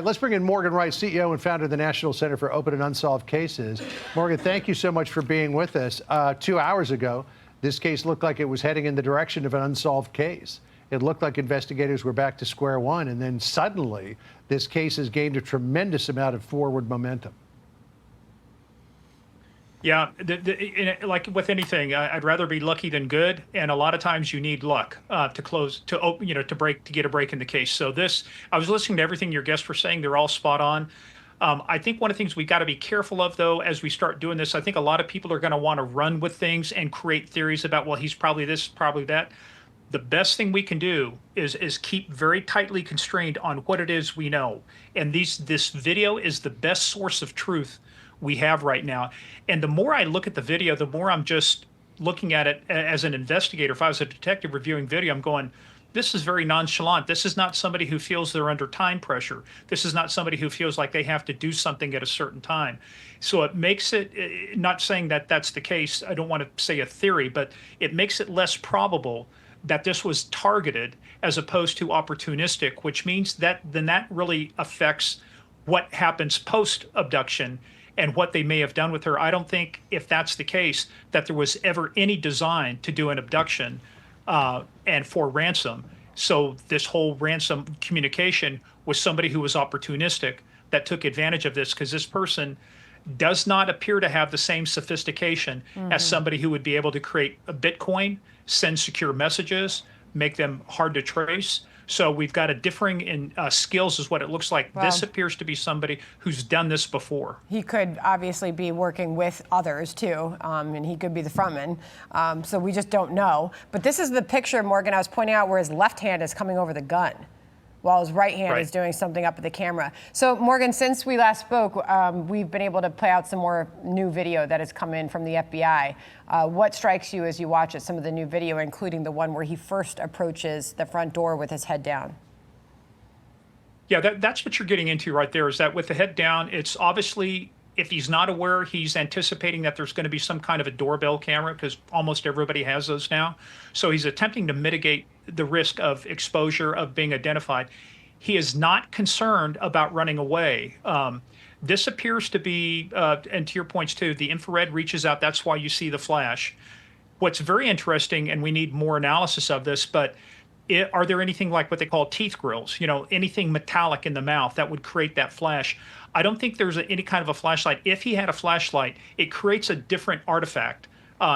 Let's bring in Morgan Wright, CEO and founder of the National Center for Open and Unsolved Cases. Morgan, thank you so much for being with us. 2 hours ago, this case looked like it was heading in the direction of an unsolved case. It looked like investigators were back to square one, and then suddenly this case has gained a tremendous amount of forward momentum. Yeah, like with anything, I'd rather be lucky than good, and a lot of times you need luck to get a break in the case. So I was listening to everything your guests were saying; they're all spot on. I think one of the things we got to be careful of, though, as we start doing this, I think a lot of people are going to want to run with things and create theories about, well, he's probably this, probably that. The best thing we can do is keep very tightly constrained on what it is we know, and this video is the best source of truth we have right now. And the more I look at the video, the more I'm just looking at it as an investigator. If I was a detective reviewing video, I'm going, this is very nonchalant. This is not somebody who feels they're under time pressure. This is not somebody who feels like they have to do something at a certain time. So it makes it, not saying that that's the case, I don't want to say a theory, but it makes it less probable that this was targeted as opposed to opportunistic, which means that then that really affects what happens post-abduction and what they may have done with her. I don't think, if that's the case, that there was ever any design to do an abduction and for ransom. So this whole ransom communication was somebody who was opportunistic that took advantage of this, because this person does not appear to have the same sophistication as somebody who would be able to create a Bitcoin, send secure messages, make them hard to trace. So we've got a differing in skills is what it looks like. Well, this appears to be somebody who's done this before. He could obviously be working with others too, and he could be the frontman. So we just don't know. But this is the picture, Morgan, I was pointing out, where his left hand is coming over the gun, while his right hand is doing something up at the camera. So, Morgan, since we last spoke, we've been able to play out some more new video that has come in from the FBI. What strikes you as you watch it, some of the new video, including the one where he first approaches the front door with his head down? Yeah, that's what you're getting into right there, is that with the head down, it's obviously, if he's not aware, he's anticipating that there's going to be some kind of a doorbell camera, because almost everybody has those now. So he's attempting to mitigate the risk of exposure, of being identified. He is not concerned about running away. This appears to be, and to your points too, the infrared reaches out. That's why you see the flash. What's very interesting, and we need more analysis of this, but are there anything like what they call teeth grills, anything metallic in the mouth that would create that flash? I don't think there's any kind of a flashlight. If he had a flashlight, it creates a different artifact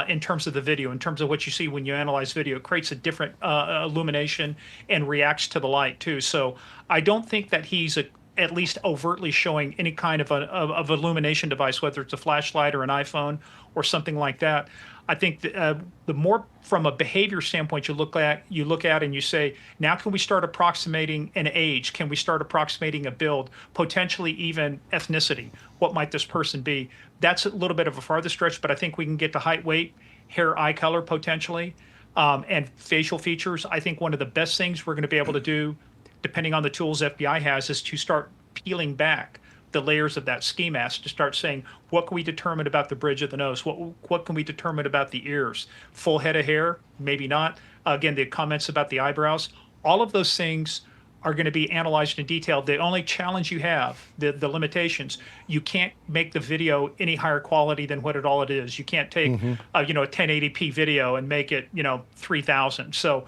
in terms of the video, in terms of what you see when you analyze video. It creates a different illumination and reacts to the light too. So I don't think that he's at least overtly showing any kind of illumination device, whether it's a flashlight or an iPhone or something like that. I think the more from a behavior standpoint you look at and you say, now can we start approximating an age? Can we start approximating a build, potentially even ethnicity? What might this person be? That's a little bit of a farther stretch, but I think we can get to height, weight, hair, eye color potentially, and facial features. I think one of the best things we're going to be able to do, depending on the tools FBI has, is to start peeling back the layers of that ski mask, to start saying, what can we determine about the bridge of the nose? What can we determine about the ears? Full head of hair? Maybe not. Again, the comments about the eyebrows. All of those things are going to be analyzed in detail. The only challenge you have, the limitations, you can't make the video any higher quality than what it is. You can't take a 1080p video and make it 3000. So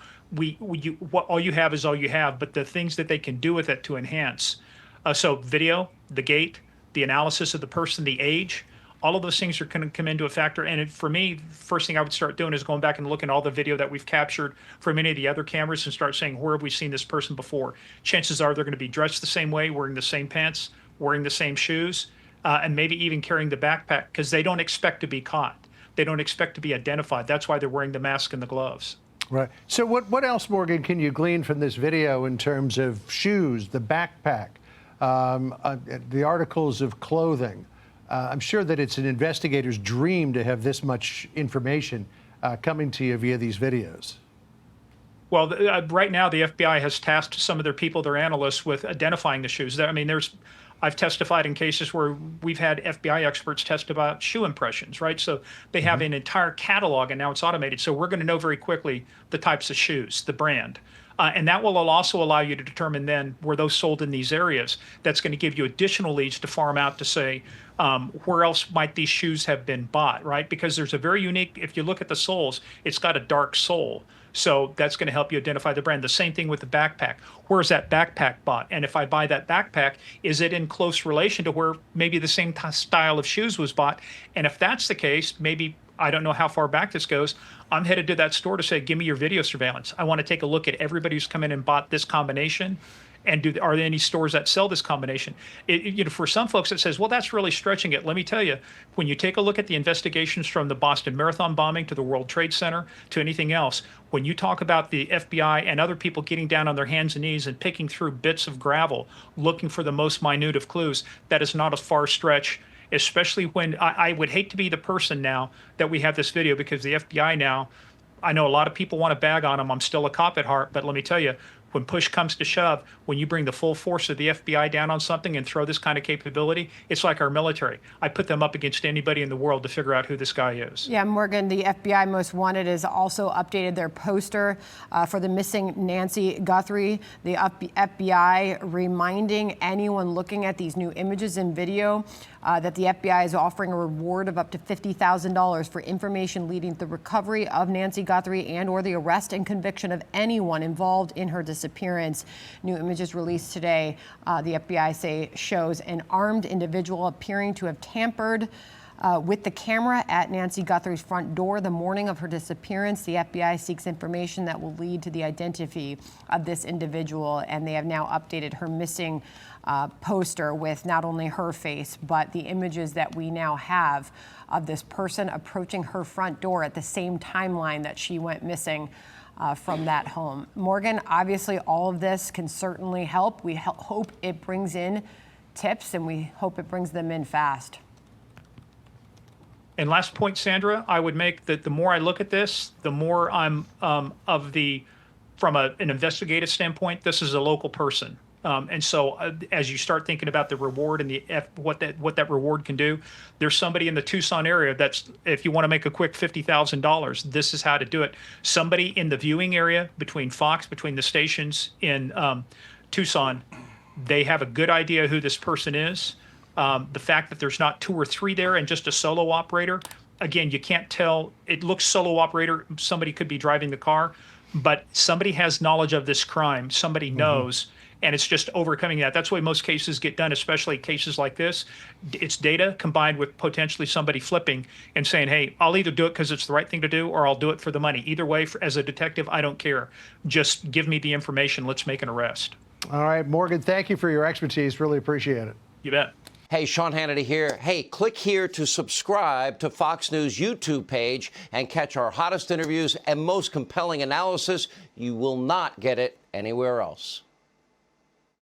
all you have is all you have. But the things that they can do with it to enhance. So video, the gait, the analysis of the person, the age, all of those things are going to come into a factor. And for me, first thing I would start doing is going back and looking at all the video that we've captured from any of the other cameras and start saying, where have we seen this person before? Chances are they're going to be dressed the same way, wearing the same pants, wearing the same shoes, and maybe even carrying the backpack, because they don't expect to be caught. They don't expect to be identified. That's why they're wearing the mask and the gloves. Right. So what else, Morgan, can you glean from this video in terms of shoes, the backpack, the articles of clothing? I'm sure that it's an investigator's dream to have this much information coming to you via these videos. Well, right now the FBI has tasked some of their people, their analysts, with identifying the shoes. I mean, I've testified in cases where we've had FBI experts test about shoe impressions, right? So they have an entire catalog, and now it's automated. So we're going to know very quickly the types of shoes, the brand. And that will also allow you to determine then where those sold in these areas. That's going to give you additional leads to farm out to say, where else might these shoes have been bought, right? Because there's a very unique, if you look at the soles, it's got a dark sole. So that's going to help you identify the brand. The same thing with the backpack. Where's that backpack bought? And if I buy that backpack, is it in close relation to where maybe the same style of shoes was bought? And if that's the case, maybe, I don't know how far back this goes, I'm headed to that store to say, give me your video surveillance. I want to take a look at everybody who's come in and bought this combination. And are there any stores that sell this combination? For some folks, it says, well, that's really stretching it. Let me tell you, when you take a look at the investigations from the Boston Marathon bombing to the World Trade Center to anything else, when you talk about the FBI and other people getting down on their hands and knees and picking through bits of gravel, looking for the most minute of clues, that is not a far stretch, especially when I would hate to be the person now that we have this video, because the FBI now, I know a lot of people want to bag on them. I'm still a cop at heart, but let me tell you, when push comes to shove, when you bring the full force of the FBI down on something and throw this kind of capability, it's like our military. I put them up against anybody in the world to figure out who this guy is. Yeah, Morgan, the FBI Most Wanted has also updated their poster for the missing Nancy Guthrie. The FBI reminding anyone looking at these new images and video that the FBI is offering a reward of up to $50,000 for information leading to the recovery of Nancy Guthrie and or the arrest and conviction of anyone involved in her disappearance. New images released today, the FBI say, shows an armed individual appearing to have tampered with the camera at Nancy Guthrie's front door the morning of her disappearance. The FBI seeks information that will lead to the identity of this individual, and they have now updated her missing poster with not only her face, but the images that we now have of this person approaching her front door at the same timeline that she went missing from that home. Morgan, obviously all of this can certainly help. We hope it brings in tips, and we hope it brings them in fast. And last point, Sandra, I would make that the more I look at this, the more I'm from an investigative standpoint, this is a local person. And so as you start thinking about the reward and what that reward can do, there's somebody in the Tucson area that's, if you want to make a quick $50,000, this is how to do it. Somebody in the viewing area between Fox, between the stations in Tucson, they have a good idea who this person is. The fact that there's not 2 or 3 there and just a solo operator, again, you can't tell. It looks solo operator. Somebody could be driving the car, but somebody has knowledge of this crime. Somebody knows. And it's just overcoming that. That's why most cases get done, especially cases like this. It's data combined with potentially somebody flipping and saying, hey, I'll either do it because it's the right thing to do, or I'll do it for the money. Either way, as a detective, I don't care. Just give me the information. Let's make an arrest. All right, Morgan, thank you for your expertise. Really appreciate it. You bet. Hey, Sean Hannity here. Hey, click here to subscribe to Fox News YouTube page and catch our hottest interviews and most compelling analysis. You will not get it anywhere else.